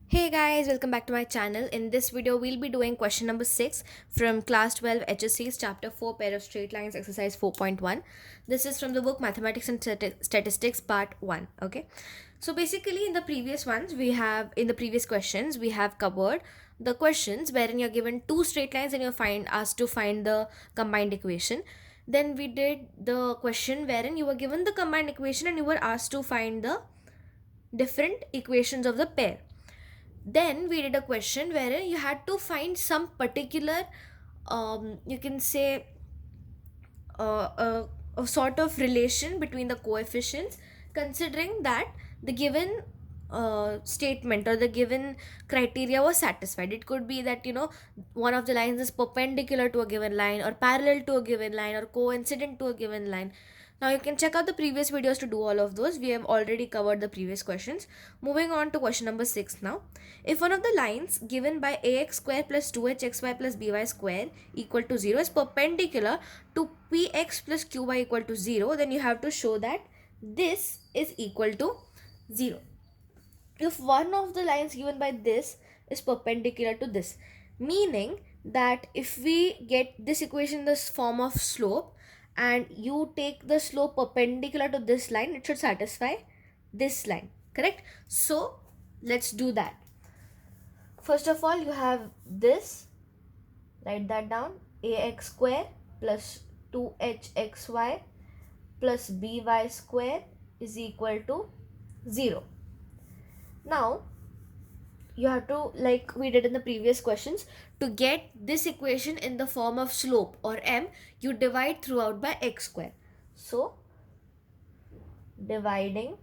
Hey guys, welcome back to my channel. In this video, we'll be doing question number 6 from class 12 HSC's chapter 4 pair of straight lines exercise 4.1. This is from the book Mathematics and Statistics part 1. Okay. So basically in the previous questions, we have covered the questions wherein you're given two straight lines and you're asked to find the combined equation. Then we did the question wherein you were given the combined equation and you were asked to find the different equations of the pair. Then we did a question wherein you had to find some particular you can say a sort of relation between the coefficients, considering that the given statement or the given criteria was satisfied. It could be that one of the lines is perpendicular to a given line or parallel to a given line or coincident to a given line. Now you can check out the previous videos to do all of those. We have already covered the previous questions. Moving on to question number 6 now. If one of the lines given by ax square plus 2hxy plus by square equal to 0 is perpendicular to px plus qy equal to 0, then you have to show that this is equal to 0. If one of the lines given by this is perpendicular to this, meaning that if we get this equation in this form of slope and you take the slope perpendicular to this line, it should satisfy this line, correct? So let's do that. First of all, you have this, write that down, ax square plus 2hxy plus by square is equal to 0. Now you have to, like we did in the previous questions, to get this equation in the form of slope or m, you divide throughout by x square. So dividing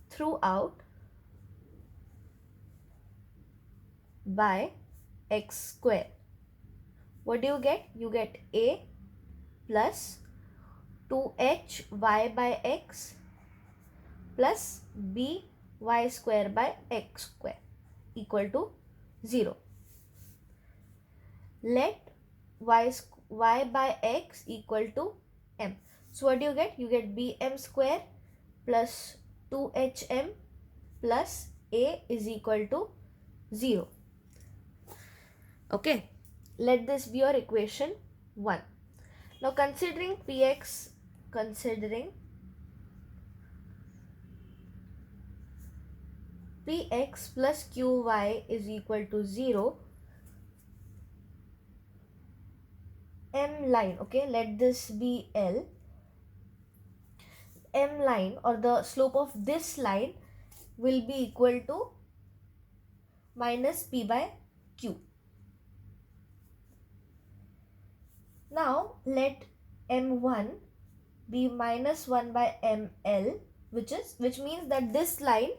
throughout by x square, what do you get? You get a plus 2hy by x plus by square by x square equal to 0. Let y by x equal to m. So what do you get? You get bm square plus 2hm plus a is equal to 0. Okay, let this be your equation 1. Now considering px plus qy is equal to 0, m line, okay, let this be L, m line or the slope of this line will be equal to minus p by q. Now let m1 be minus 1 by ml, which means that this line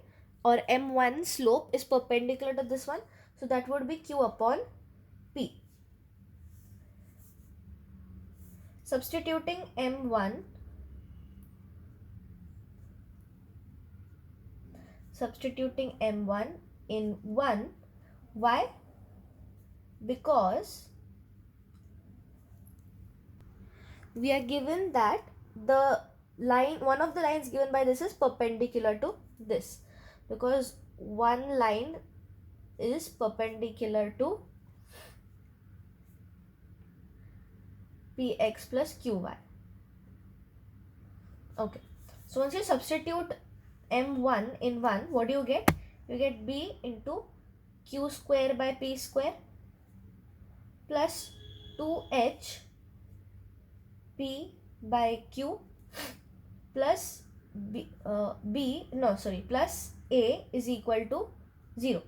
or m1 slope is perpendicular to this one, so that would be q upon p. Substituting m1 in 1. Why? Because we are given that one of the lines given by this is perpendicular to this, because one line is perpendicular to px plus qy. Okay, so once you substitute m1 in 1, what do you get? You get b into q square by p square plus 2h p by q plus plus a is equal to 0.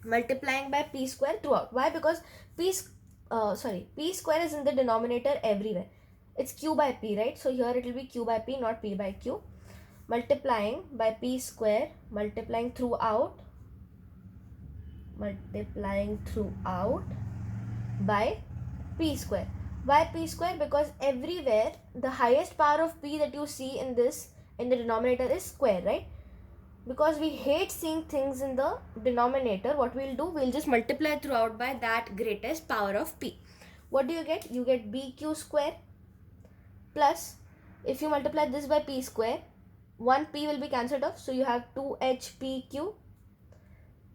Multiplying by p square throughout. Why? Because p square is in the denominator everywhere. It's q by p, right? So here it will be q by p, not p by q. Multiplying by p square, multiplying throughout by p square. Why p square? Because everywhere the highest power of p that you see in the denominator is square, right? Because we hate seeing things in the denominator, what we'll do, we'll just multiply throughout by that greatest power of p. What do you get? You get bq square plus, if you multiply this by p square, one p will be cancelled off, so you have 2hpq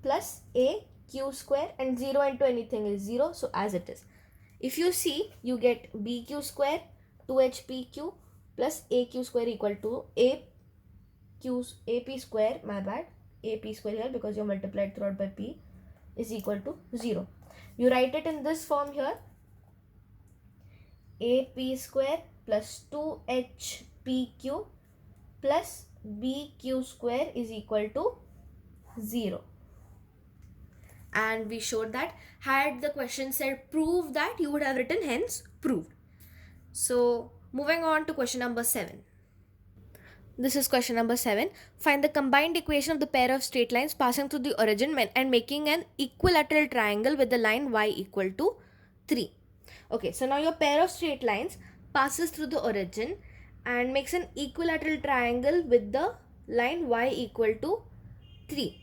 plus a q square, and 0 into anything is 0, so as it is. If you see, you get bq square 2hpq plus aq square equal to ap square, my bad, ap square here because you multiplied throughout by p, is equal to 0. You write it in this form here, ap square plus 2hpq plus bq square is equal to 0. And we showed that. Had the question said prove that, you would have written hence proved. So moving on to question number 7. This is question number 7. Find the combined equation of the pair of straight lines passing through the origin and making an equilateral triangle with the line y equal to 3. Okay, so now your pair of straight lines passes through the origin and makes an equilateral triangle with the line y equal to 3.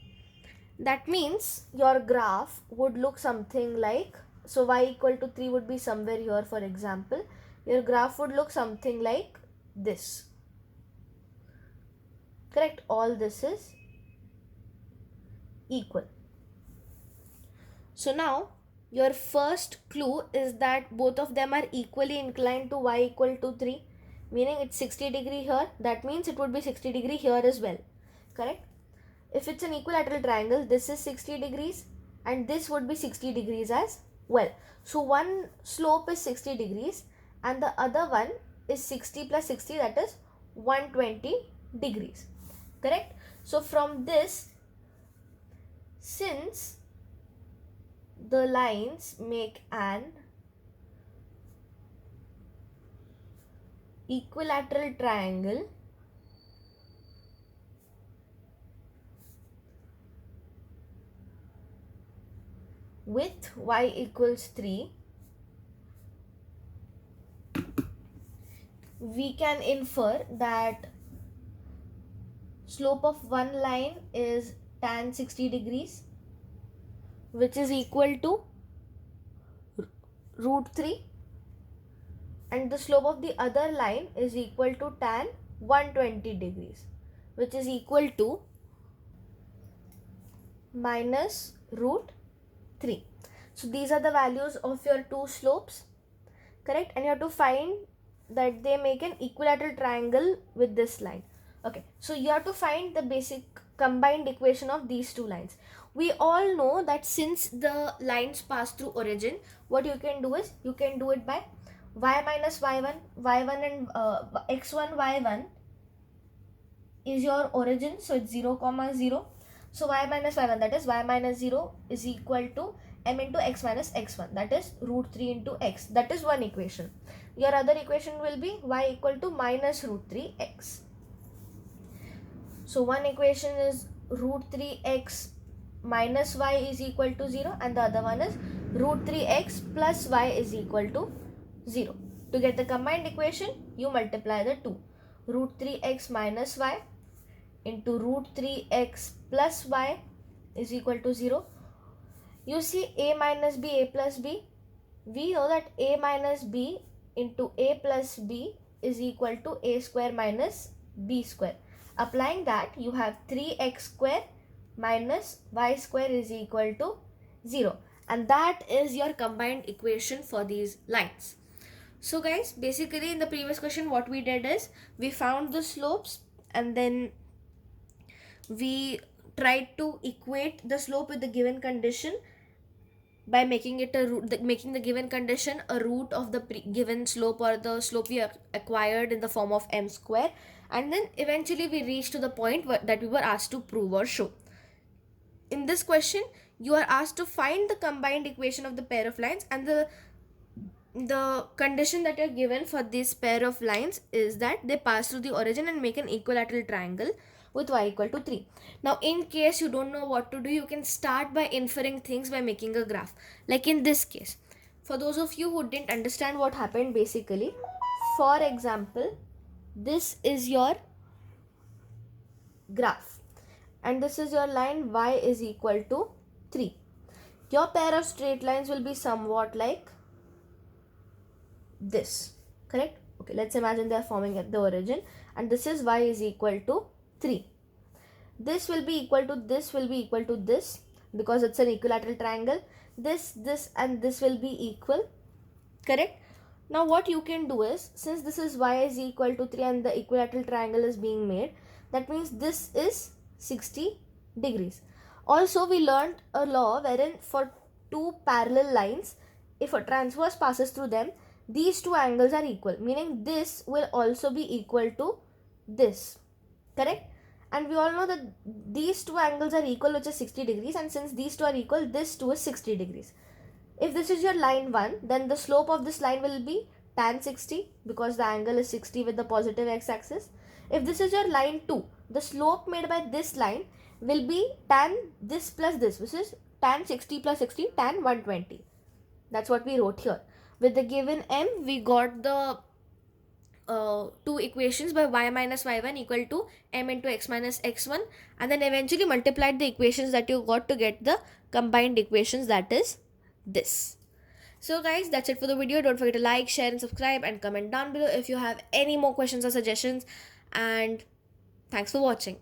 That means your graph would look something like, so y equal to 3 would be somewhere here, for example. Your graph would look something like this. Correct? All this is equal. So now your first clue is that both of them are equally inclined to y equal to 3, meaning it's 60 degree here. That means it would be 60 degree here as well. Correct? If it's an equilateral triangle, this is 60 degrees and this would be 60 degrees as well. So one slope is 60 degrees and the other one is 60 plus 60, that is 120 degrees. Correct? So from this, since the lines make an equilateral triangle with y equals 3, we can infer that slope of one line is tan 60 degrees, which is equal to root 3, and the slope of the other line is equal to tan 120 degrees, which is equal to minus root 3. So these are the values of your two slopes, correct? And you have to find that they make an equilateral triangle with this line. Okay, so you have to find the basic combined equation of these two lines. We all know that since the lines pass through origin, what you can do is you can do it by y minus y1 and x1 y1 is your origin, so it's 0 comma 0. So y minus y1, that is y minus 0, is equal to m into x minus x1, that is root 3 into x. That is one equation. Your other equation will be y equal to minus root 3x. So one equation is root 3x minus y is equal to 0 and the other one is root 3x plus y is equal to 0. To get the combined equation, you multiply the two. Root 3x minus y into root 3x plus y is equal to 0. You see a minus b, a plus b. We know that a minus b into a plus b is equal to a square minus b square. Applying that, you have 3x square minus y square is equal to 0. And that is your combined equation for these lines. So guys, basically in the previous question, what we did is we found the slopes and then we tried to equate the slope with the given condition by making it a root, making the given condition a root of the given slope or the slope we acquired in the form of m square, and then eventually we reached to the point that we were asked to prove or show. In this question, you are asked to find the combined equation of the pair of lines, and the condition that you're given for this pair of lines is that they pass through the origin and make an equilateral triangle with y equal to 3. Now in case you don't know what to do, you can start by inferring things by making a graph. Like in this case, for those of you who didn't understand what happened, basically, for example, this is your graph and this is your line y is equal to 3. Your pair of straight lines will be somewhat like this, correct? Okay, let's imagine they are forming at the origin and this is y is equal to 3. This will be equal to this will be equal to this because it's an equilateral triangle. This and this will be equal, correct? Now what you can do is, since this is y is equal to 3 and the equilateral triangle is being made, that means this is 60 degrees. Also we learned a law wherein for two parallel lines, if a transverse passes through them, these two angles are equal, meaning this will also be equal to this, correct? And we all know that these two angles are equal, which is 60 degrees, and since these two are equal, this too is 60 degrees. If this is your line 1, then the slope of this line will be tan 60 because the angle is 60 with the positive x-axis. If this is your line 2, the slope made by this line will be tan this plus this, which is tan 60 plus 60, tan 120. That's what we wrote here. With the given m, we got the two equations by y minus y1 equal to m into x minus x1, and then eventually multiplied the equations that you got to get the combined equations, that is this. So guys, that's it for the video. Don't forget to like, share and subscribe, and comment down below if you have any more questions or suggestions, and thanks for watching.